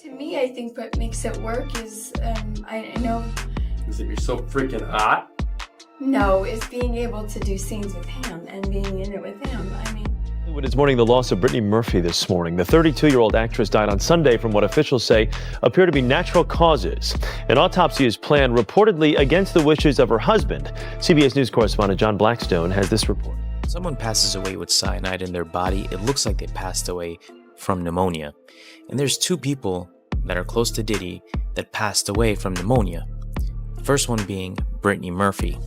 To me, I think what makes it work is, I know, Is it you're so freaking hot? no, is being able to do scenes with him and being in it with him. I mean, Hollywood is mourning the loss of Brittany Murphy this morning. The 32-year-old actress died on Sunday from what officials say appear to be natural causes. An autopsy is planned, reportedly against the wishes of her husband. CBS News correspondent John Blackstone has this report. Someone passes away with cyanide in their body. It looks like they passed away from pneumonia. And there's two people that are close to Diddy that passed away from pneumonia. The first one being Brittany Murphy.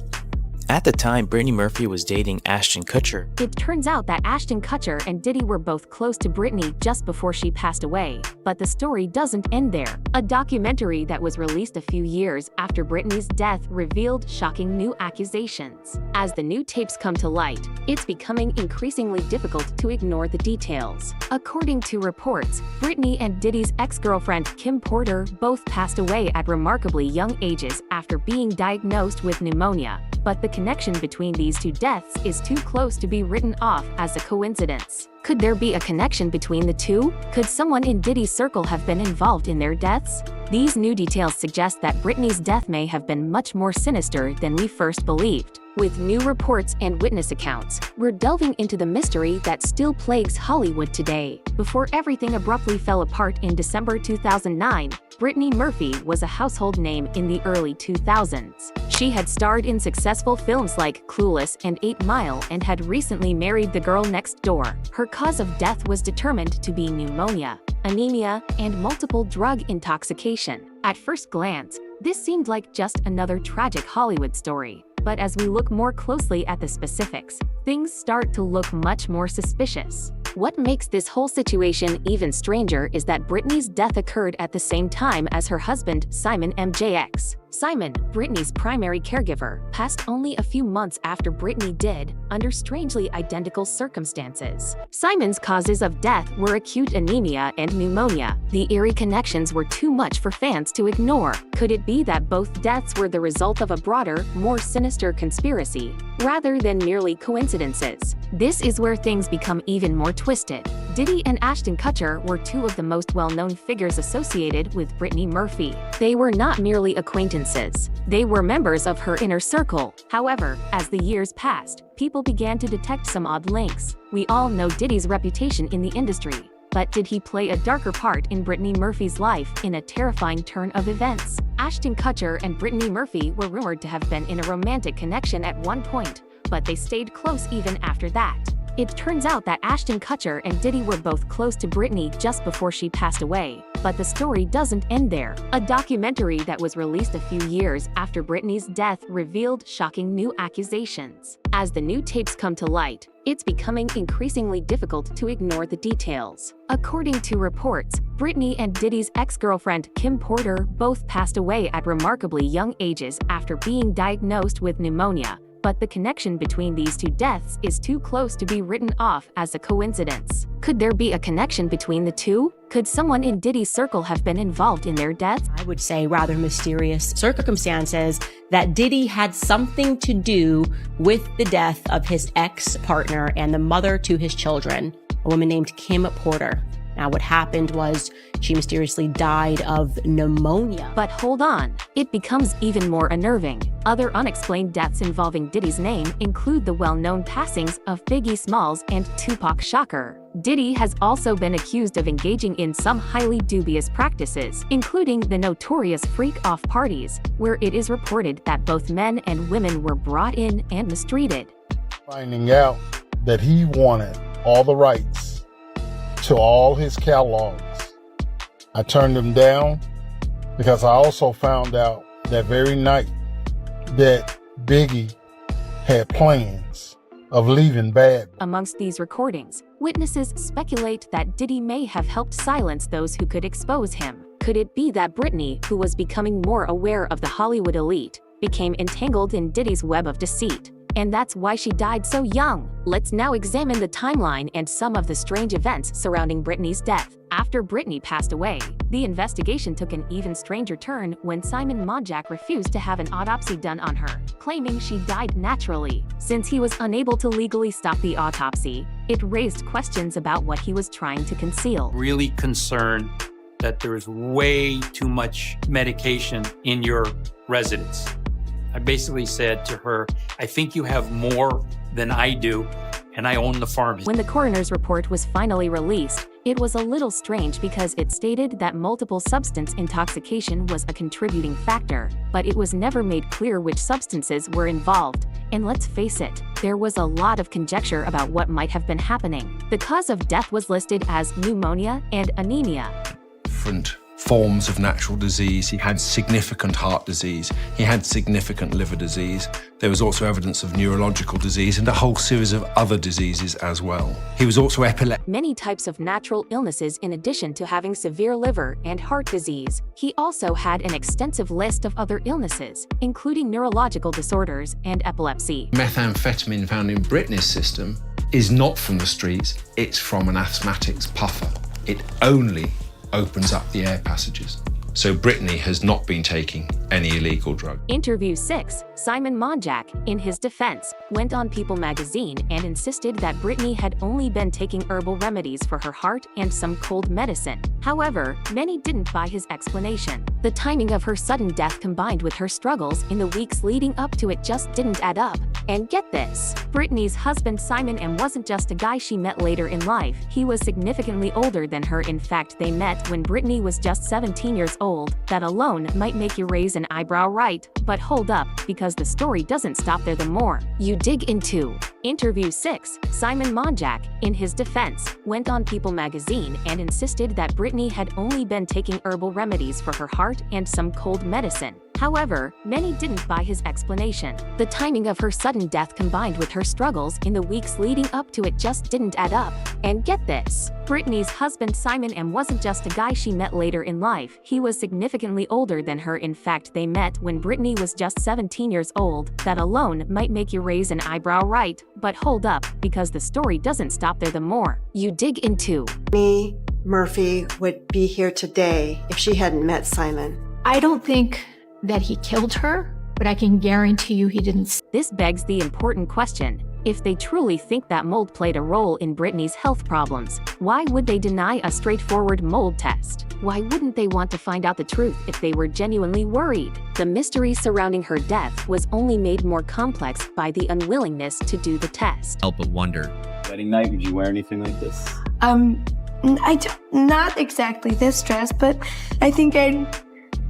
At the time, Brittany Murphy was dating Ashton Kutcher. It turns out that Ashton Kutcher and Diddy were both close to Brittany just before she passed away. But the story doesn't end there. A documentary that was released a few years after Brittany's death revealed shocking new accusations. As the new tapes come to light, it's becoming increasingly difficult to ignore the details. According to reports, Brittany and Diddy's ex-girlfriend Kim Porter both passed away at remarkably young ages after being diagnosed with pneumonia. But the connection between these two deaths is too close to be written off as a coincidence. Could there be a connection between the two? Could someone in Diddy's circle have been involved in their deaths? These new details suggest that Brittany's death may have been much more sinister than we first believed. With new reports and witness accounts, we're delving into the mystery that still plagues Hollywood today. Before everything abruptly fell apart in December 2009, Brittany Murphy was a household name in the early 2000s. She had starred in successful films like Clueless and 8 Mile and had recently married the girl next door. Her cause of death was determined to be pneumonia, anemia, and multiple drug intoxication. At first glance, this seemed like just another tragic Hollywood story. But as we look more closely at the specifics, things start to look much more suspicious. What makes this whole situation even stranger is that Brittany's death occurred at the same time as her husband, Simon MJX. Simon, Brittany's primary caregiver, passed only a few months after Brittany did, under strangely identical circumstances. Simon's causes of death were acute anemia and pneumonia. The eerie connections were too much for fans to ignore. Could it be that both deaths were the result of a broader, more sinister conspiracy, rather than merely coincidences? This is where things become even more twisted. Diddy and Ashton Kutcher were two of the most well-known figures associated with Brittany Murphy. They were not merely acquaintances. They were members of her inner circle. However, as the years passed, people began to detect some odd links. We all know Diddy's reputation in the industry. But did he play a darker part in Brittany Murphy's life in a terrifying turn of events? Ashton Kutcher and Brittany Murphy were rumored to have been in a romantic connection at one point, but they stayed close even after that. It turns out that Ashton Kutcher and Diddy were both close to Brittany just before she passed away. But the story doesn't end there. A documentary that was released a few years after Brittany's death revealed shocking new accusations. As the new tapes come to light, it's becoming increasingly difficult to ignore the details. According to reports, Brittany and Diddy's ex-girlfriend Kim Porter both passed away at remarkably young ages after being diagnosed with pneumonia. But the connection between these two deaths is too close to be written off as a coincidence. Could there be a connection between the two? Could someone in Diddy's circle have been involved in their deaths? I would say rather mysterious circumstances that Diddy had something to do with the death of his ex-partner and the mother to his children, a woman named Kim Porter. Now, what happened was she mysteriously died of pneumonia. But hold on, it becomes even more unnerving. Other unexplained deaths involving Diddy's name include the well-known passings of Biggie Smalls and Tupac Shakur. Diddy has also been accused of engaging in some highly dubious practices, including the notorious freak-off parties, where it is reported that both men and women were brought in and mistreated. Finding out that he wanted all the rights to all his catalogs, I turned them down because I also found out that very night that Biggie had plans of leaving bad. Amongst these recordings, witnesses speculate that Diddy may have helped silence those who could expose him. Could it be that Brittany, who was becoming more aware of the Hollywood elite, became entangled in Diddy's web of deceit? And that's why she died so young. Let's now examine the timeline and some of the strange events surrounding Brittany's death. After Brittany passed away, the investigation took an even stranger turn when Simon Monjack refused to have an autopsy done on her, claiming she died naturally. Since he was unable to legally stop the autopsy, it raised questions about what he was trying to conceal. Really concerned that there is way too much medication in your residence. I basically said to her, I think you have more than I do, and I own the pharmacy. When the coroner's report was finally released, it was a little strange because it stated that multiple substance intoxication was a contributing factor, but it was never made clear which substances were involved. And let's face it, there was a lot of conjecture about what might have been happening. The cause of death was listed as pneumonia and anemia. Different forms of natural disease. He had significant heart disease. He had significant liver disease. There was also evidence of neurological disease and a whole series of other diseases as well. He was also epileptic. Many types of natural illnesses in addition to having severe liver and heart disease. He also had an extensive list of other illnesses, including neurological disorders and epilepsy. Methamphetamine found in Britney's system is not from the streets, it's from an asthmatic's puffer. It only opens up the air passages. So Britney has not been taking any illegal drug. Interview 6, Simon Monjack, in his defense, went on People magazine and insisted that Britney had only been taking herbal remedies for her heart and some cold medicine. However, many didn't buy his explanation. The timing of her sudden death combined with her struggles in the weeks leading up to it just didn't add up. And get this, Britney's husband Simon M wasn't just a guy she met later in life. He was significantly older than her. In fact, they met when Britney was just 17 years old. That alone might make you raise an eyebrow, right? But hold up, because the story doesn't stop there the more you dig into. Interview 6, Simon Monjack, in his defense, went on People magazine and insisted that Britney had only been taking herbal remedies for her heart and some cold medicine. However, many didn't buy his explanation. The timing of her sudden death combined with her struggles in the weeks leading up to it just didn't add up. And get this, Britney's husband Simon M wasn't just a guy she met later in life. He was significantly older than her. In fact, they met when Britney was just 17 years old. That alone might make you raise an eyebrow, right? But hold up, because the story doesn't stop there the more you dig into. Me, Murphy, would be here today if she hadn't met Simon. I don't think that he killed her, but I can guarantee you he didn't. This begs the important question. If they truly think that mold played a role in Britney's health problems, why would they deny a straightforward mold test? Why wouldn't they want to find out the truth if they were genuinely worried? The mystery surrounding her death was only made more complex by the unwillingness to do the test. Help but wonder. Wedding night, would you wear anything like this? Not exactly this dress, but I think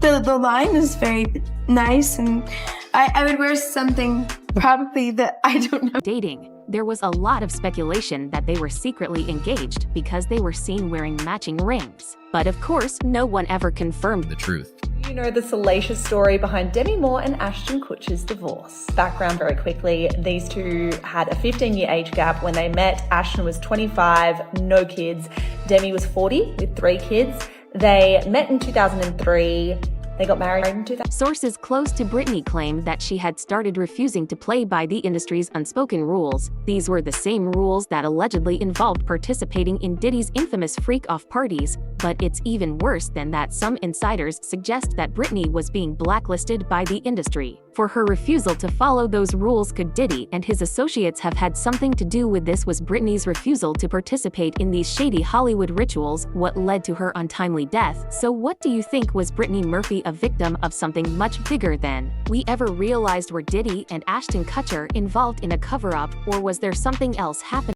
the line is very nice, and I would wear something probably that I don't know. Dating. There was a lot of speculation that they were secretly engaged because they were seen wearing matching rings. But of course, no one ever confirmed the truth. You know the salacious story behind Demi Moore and Ashton Kutcher's divorce. Background very quickly, these two had a 15-year age gap when they met. Ashton was 25, no kids. Demi was 40 with 3 kids. They met in 2003. They got married in 2000. Sources close to Britney claim that she had started refusing to play by the industry's unspoken rules. These were the same rules that allegedly involved participating in Diddy's infamous freak-off parties. But it's even worse than that. Some insiders suggest that Britney was being blacklisted by the industry for her refusal to follow those rules. Could Diddy and his associates have had something to do with this? Was Britney's refusal to participate in these shady Hollywood rituals what led to her untimely death? So what do you think? Was Brittany Murphy a victim of something much bigger than we ever realized? Were Diddy and Ashton Kutcher involved in a cover-up, or was there something else happening?